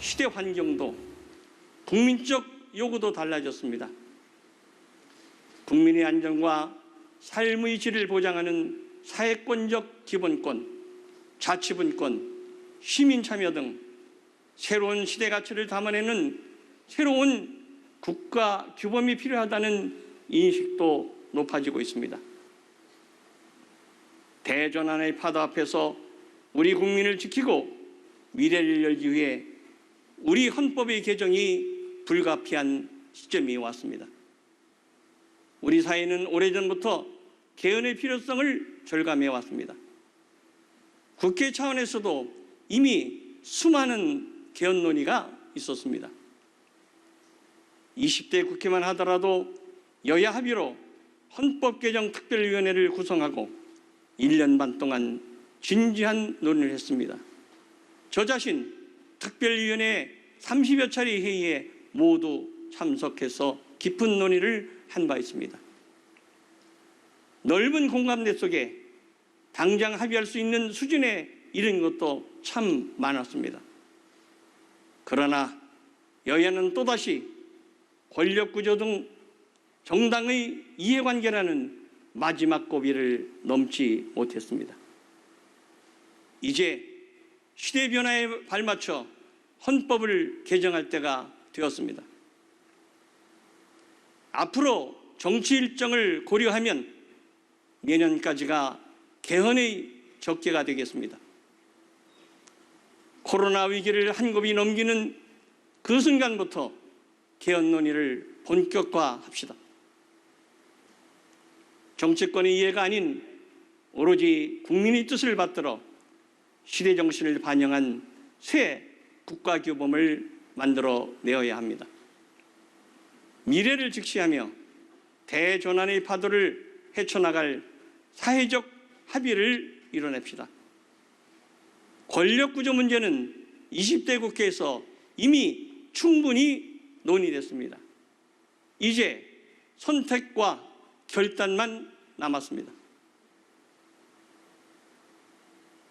시대 환경도 국민적 요구도 달라졌습니다. 국민의 안전과 삶의 질을 보장하는 사회권적 기본권, 자치분권, 시민 참여 등 새로운 시대 가치를 담아내는 새로운 국가 규범이 필요하다는 인식도 높아지고 있습니다. 대전환의 파도 앞에서 우리 국민을 지키고 미래를 열기 위해 우리 헌법의 개정이 불가피한 시점이 왔습니다. 우리 사회는 오래전부터 개헌의 필요성을 절감해 왔습니다. 국회 차원에서도 이미 수많은 개헌 논의가 있었습니다. 20대 국회만 하더라도 여야 합의로 헌법개정특별위원회를 구성하고 1년 반 동안 진지한 논의를 했습니다. 저 자신 특별위원회 30여 차례 회의에 모두 참석해서 깊은 논의를 한 바 있습니다. 넓은 공감대 속에 당장 합의할 수 있는 수준에 이른 것도 참 많았습니다. 그러나 여야는 또다시 권력구조 등 정당의 이해관계라는 마지막 고비를 넘지 못했습니다. 이제 시대 변화에 발맞춰 헌법을 개정할 때가 되었습니다. 앞으로 정치 일정을 고려하면 내년까지가 개헌의 적기가 되겠습니다. 코로나 위기를 한곱이 넘기는 그 순간부터 개헌 논의를 본격화합시다. 정치권의 이해가 아닌 오로지 국민의 뜻을 받들어 시대 정신을 반영한 새 국가규범을 만들어 내어야 합니다. 미래를 직시하며 대전환의 파도를 헤쳐나갈 사회적 합의를 이뤄냅시다. 권력구조 문제는 20대 국회에서 이미 충분히 논의됐습니다. 이제 선택과 결단만 남았습니다.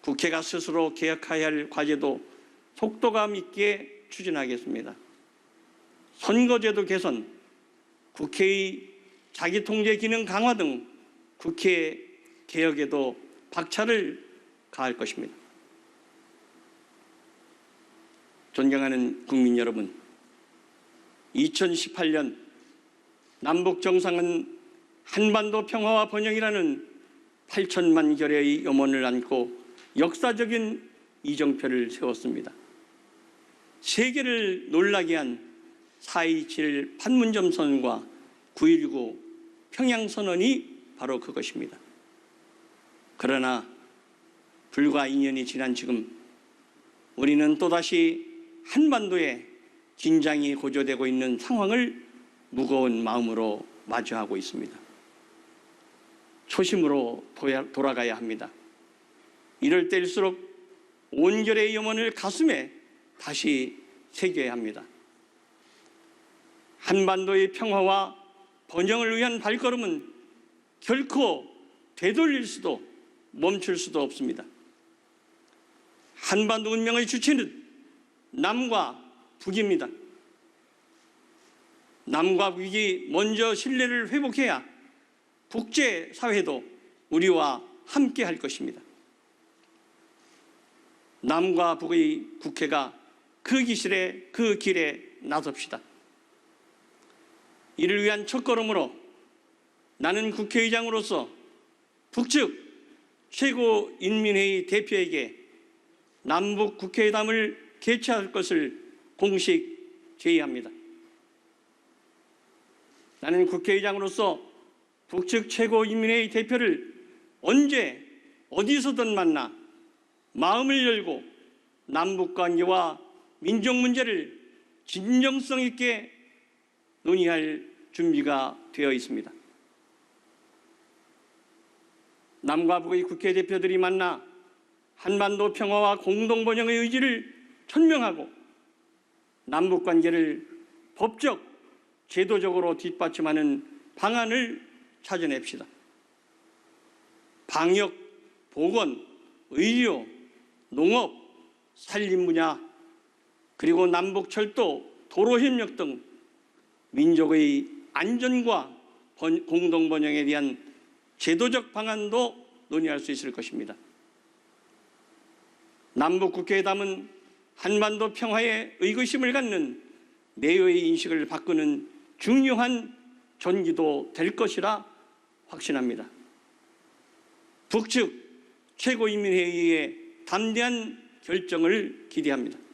국회가 스스로 개혁해야 할 과제도 속도감 있게 추진하겠습니다. 선거제도 개선, 국회의 자기통제 기능 강화 등 국회 개혁에도 박차를 가할 것입니다. 존경하는 국민 여러분, 2018년 남북 정상은 한반도 평화와 번영이라는 8천만 결의의 염원을 안고 역사적인 이정표를 세웠습니다. 세계를 놀라게 한 4.27 판문점 선언과 9.19 평양선언이 바로 그것입니다. 그러나 불과 2년이 지난 지금 우리는 또다시 한반도에 긴장이 고조되고 있는 상황을 무거운 마음으로 마주하고 있습니다. 초심으로 돌아가야 합니다. 이럴 때일수록 온결의 염원을 가슴에 다시 새겨야 합니다. 한반도의 평화와 번영을 위한 발걸음은 결코 되돌릴 수도 멈출 수도 없습니다. 한반도 운명의 주체는 남과 북입니다. 남과 북이 먼저 신뢰를 회복해야 국제사회도 우리와 함께 할 것입니다. 남과 북의 국회가 그 길에 나섭시다. 이를 위한 첫걸음으로 나는 국회의장으로서 북측 최고인민회의 대표에게 남북 국회회담을 개최할 것을 공식 제의합니다. 나는 국회의장으로서 북측 최고인민회의 대표를 언제 어디서든 만나 마음을 열고 남북관계와 민족 문제를 진정성 있게 논의할 준비가 되어 있습니다. 남과 북의 국회 대표들이 만나 한반도 평화와 공동번영의 의지를 천명하고 남북관계를 법적, 제도적으로 뒷받침하는 방안을 찾아냅시다. 방역, 보건, 의료, 농업, 산림 분야 그리고 남북철도, 도로협력 등 민족의 안전과 공동번영에 대한 제도적 방안도 논의할 수 있을 것입니다. 남북국회회담은 한반도 평화에 의구심을 갖는 내외의 인식을 바꾸는 중요한 전기도 될 것이라 확신합니다. 북측 최고인민회의의 담대한 결정을 기대합니다.